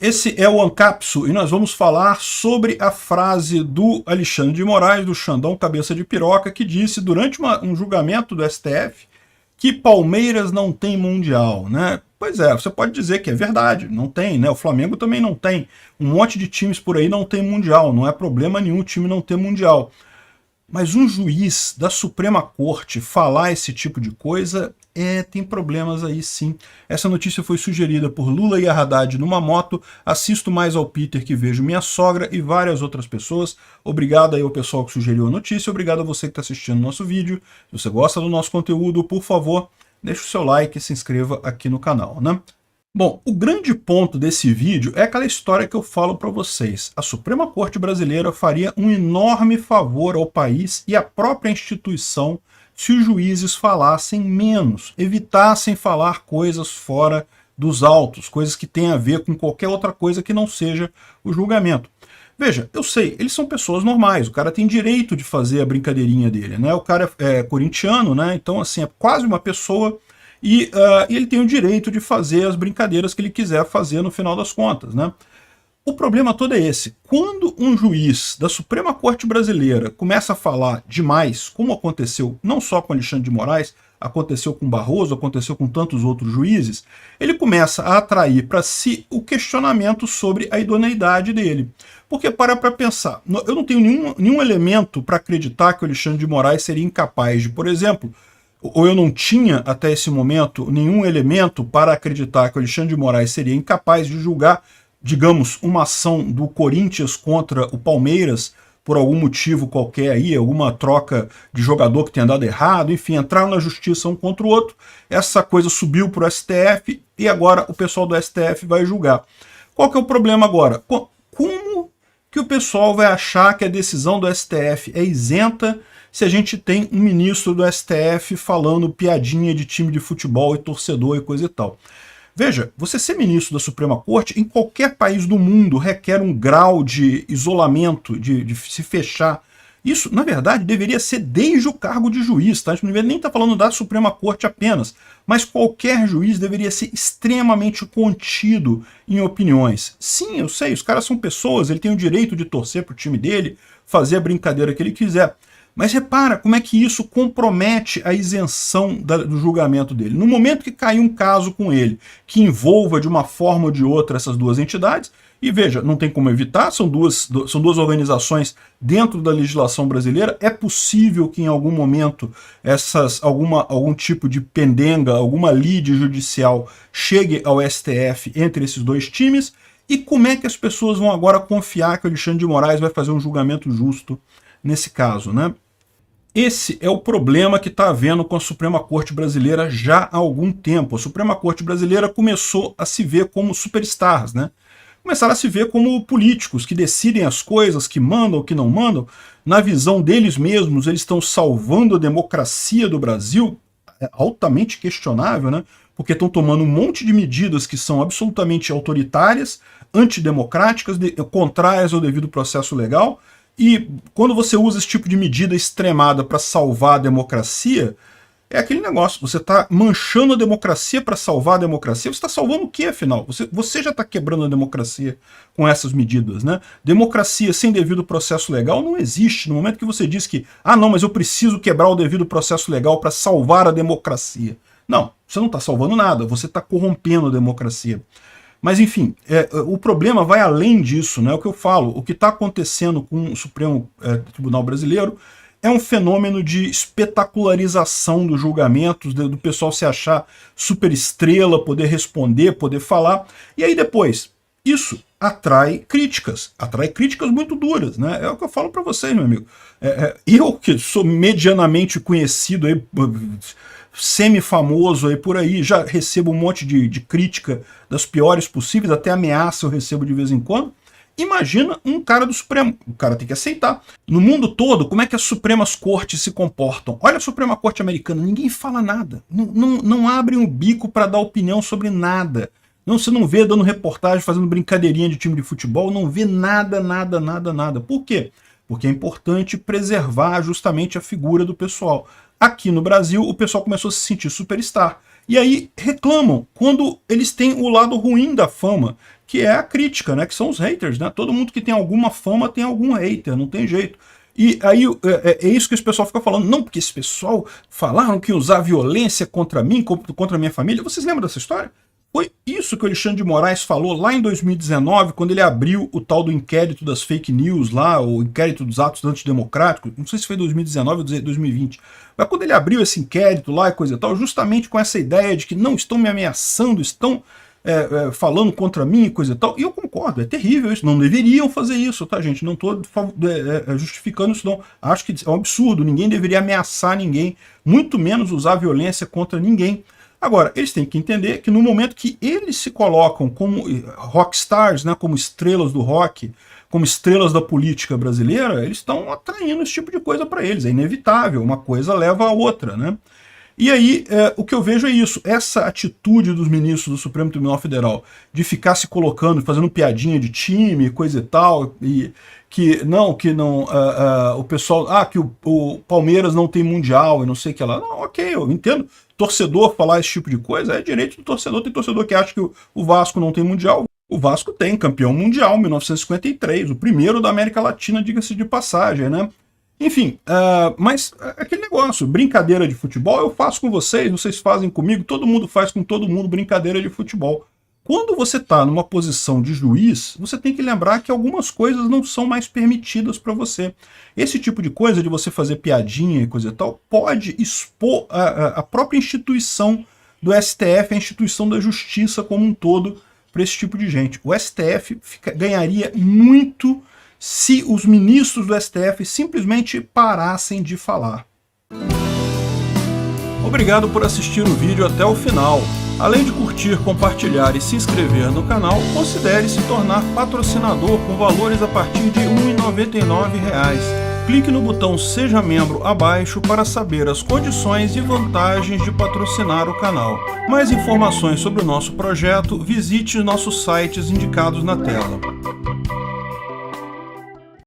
Esse é o Ancapsu e nós vamos falar sobre a frase do Alexandre de Moraes, do Xandão Cabeça de Piroca, que disse durante um julgamento do STF que Palmeiras não tem Mundial, né? Pois é, você pode dizer que é verdade, não tem, né? O Flamengo também não tem. Um monte de times por aí não tem Mundial, não é problema nenhum o time não ter Mundial. Mas um juiz da Suprema Corte falar esse tipo de coisa, tem problemas aí sim. Essa notícia foi sugerida por Lula e Haddad numa moto. Assisto mais ao Peter que vejo minha sogra e várias outras pessoas. Obrigado aí ao pessoal que sugeriu a notícia. Obrigado a você que está assistindo o nosso vídeo. Se você gosta do nosso conteúdo, por favor, deixe o seu like e se inscreva aqui no canal, né? Bom, o grande ponto desse vídeo é aquela história que eu falo para vocês. A Suprema Corte Brasileira faria um enorme favor ao país e à própria instituição se os juízes falassem menos, evitassem falar coisas fora dos autos, coisas que têm a ver com qualquer outra coisa que não seja o julgamento. Veja, eu sei, eles são pessoas normais, o cara tem direito de fazer a brincadeirinha dele, né? O cara é corintiano, né? Então, assim, é quase uma pessoa e ele tem o direito de fazer as brincadeiras que ele quiser fazer no final das contas, né? O problema todo é esse. Quando um juiz da Suprema Corte Brasileira começa a falar demais, como aconteceu não só com Alexandre de Moraes, aconteceu com Barroso, aconteceu com tantos outros juízes, ele começa a atrair para si o questionamento sobre a idoneidade dele. Porque para pensar, eu não tenho nenhum elemento para acreditar que o Alexandre de Moraes seria incapaz de, por exemplo, ou eu não tinha até esse momento nenhum elemento para acreditar que o Alexandre de Moraes seria incapaz de julgar, digamos, uma ação do Corinthians contra o Palmeiras por algum motivo qualquer aí, alguma troca de jogador que tenha dado errado, enfim, entraram na justiça um contra o outro, essa coisa subiu para o STF e agora o pessoal do STF vai julgar. Qual que é o problema agora? Como que o pessoal vai achar que a decisão do STF é isenta se a gente tem um ministro do STF falando piadinha de time de futebol e torcedor e coisa e tal? Veja, você ser ministro da Suprema Corte, em qualquer país do mundo, requer um grau de isolamento, de se fechar. Isso, na verdade, deveria ser desde o cargo de juiz, tá? A gente não deveria nem estar falando da Suprema Corte apenas, mas qualquer juiz deveria ser extremamente contido em opiniões. Sim, eu sei, os caras são pessoas, ele tem o direito de torcer pro time dele, fazer a brincadeira que ele quiser. Mas repara como é que isso compromete a isenção do julgamento dele. No momento que cair um caso com ele, que envolva de uma forma ou de outra essas duas entidades, e veja, não tem como evitar, são duas organizações dentro da legislação brasileira, é possível que em algum momento algum tipo de pendenga, alguma lide judicial chegue ao STF entre esses dois times, e como é que as pessoas vão agora confiar que o Alexandre de Moraes vai fazer um julgamento justo nesse caso, né? Esse é o problema que está havendo com a Suprema Corte Brasileira já há algum tempo. A Suprema Corte Brasileira começou a se ver como superstars, né? Começaram a se ver como políticos que decidem as coisas, que mandam, que não mandam. Na visão deles mesmos, eles estão salvando a democracia do Brasil, é altamente questionável, né? Porque estão tomando um monte de medidas que são absolutamente autoritárias, antidemocráticas, contrárias ao devido processo legal. E quando você usa esse tipo de medida extremada para salvar a democracia, é aquele negócio, você está manchando a democracia para salvar a democracia, você está salvando o quê, afinal? Você já está quebrando a democracia com essas medidas, né? Democracia sem devido processo legal não existe. No momento que você diz que, não, mas eu preciso quebrar o devido processo legal para salvar a democracia. Não, você não está salvando nada, você está corrompendo a democracia. Mas, enfim, o problema vai além disso, né? O que eu falo, o que está acontecendo com o Supremo Tribunal Brasileiro é um fenômeno de espetacularização dos julgamentos, do pessoal se achar super estrela, poder responder, poder falar. E aí depois, isso atrai críticas muito duras, né? É o que eu falo para vocês, meu amigo. Eu que sou medianamente conhecido aí, semi-famoso aí por aí, já recebo um monte de crítica das piores possíveis, até ameaça eu recebo de vez em quando. Imagina um cara do Supremo, o cara tem que aceitar. No mundo todo, como é que as Supremas Cortes se comportam? Olha a Suprema Corte Americana, ninguém fala nada, não abrem o bico para dar opinião sobre nada. Você não vê dando reportagem, fazendo brincadeirinha de time de futebol, não vê nada. Por quê? Porque é importante preservar justamente a figura do pessoal. Aqui no Brasil, o pessoal começou a se sentir superstar. E aí reclamam quando eles têm o lado ruim da fama, que é a crítica, né? Que são os haters, né? Todo mundo que tem alguma fama tem algum hater, não tem jeito. E aí é isso que esse pessoal fica falando. Não, porque esse pessoal falaram que ia usar violência contra mim, contra a minha família. Vocês lembram dessa história? Foi isso que o Alexandre de Moraes falou lá em 2019, quando ele abriu o tal do inquérito das fake news lá, o inquérito dos atos antidemocráticos, não sei se foi 2019 ou 2020, mas quando ele abriu esse inquérito lá e coisa e tal, justamente com essa ideia de que não estão me ameaçando, estão falando contra mim e coisa e tal, e eu concordo, é terrível isso, não deveriam fazer isso, tá, gente? Não estou justificando isso, não. Acho que é um absurdo, ninguém deveria ameaçar ninguém, muito menos usar violência contra ninguém. Agora, eles têm que entender que no momento que eles se colocam como rockstars, né, como estrelas do rock, como estrelas da política brasileira, eles estão atraindo esse tipo de coisa para eles. É inevitável, uma coisa leva a outra, né? E aí, o que eu vejo é isso, essa atitude dos ministros do Supremo Tribunal Federal de ficar se colocando, fazendo piadinha de time, coisa e tal, e que não, o pessoal, que o Palmeiras não tem mundial e não sei o que lá. Não, ok, eu entendo. Torcedor falar esse tipo de coisa é direito do torcedor. Tem torcedor que acha que o Vasco não tem mundial. O Vasco tem, campeão mundial, 1953, o primeiro da América Latina, diga-se de passagem, né? Enfim, mas aquele negócio, brincadeira de futebol, eu faço com vocês fazem comigo, todo mundo faz com todo mundo brincadeira de futebol. Quando você está numa posição de juiz, você tem que lembrar que algumas coisas não são mais permitidas para você. Esse tipo de coisa, de você fazer piadinha e coisa e tal, pode expor a própria instituição do STF, a instituição da justiça como um todo, para esse tipo de gente. O STF ganharia muito se os ministros do STF simplesmente parassem de falar. Obrigado por assistir o vídeo até o final. Além de curtir, compartilhar e se inscrever no canal, considere se tornar patrocinador com valores a partir de R$ 1,99. Clique no botão Seja Membro abaixo para saber as condições e vantagens de patrocinar o canal. Mais informações sobre o nosso projeto, visite nossos sites indicados na tela.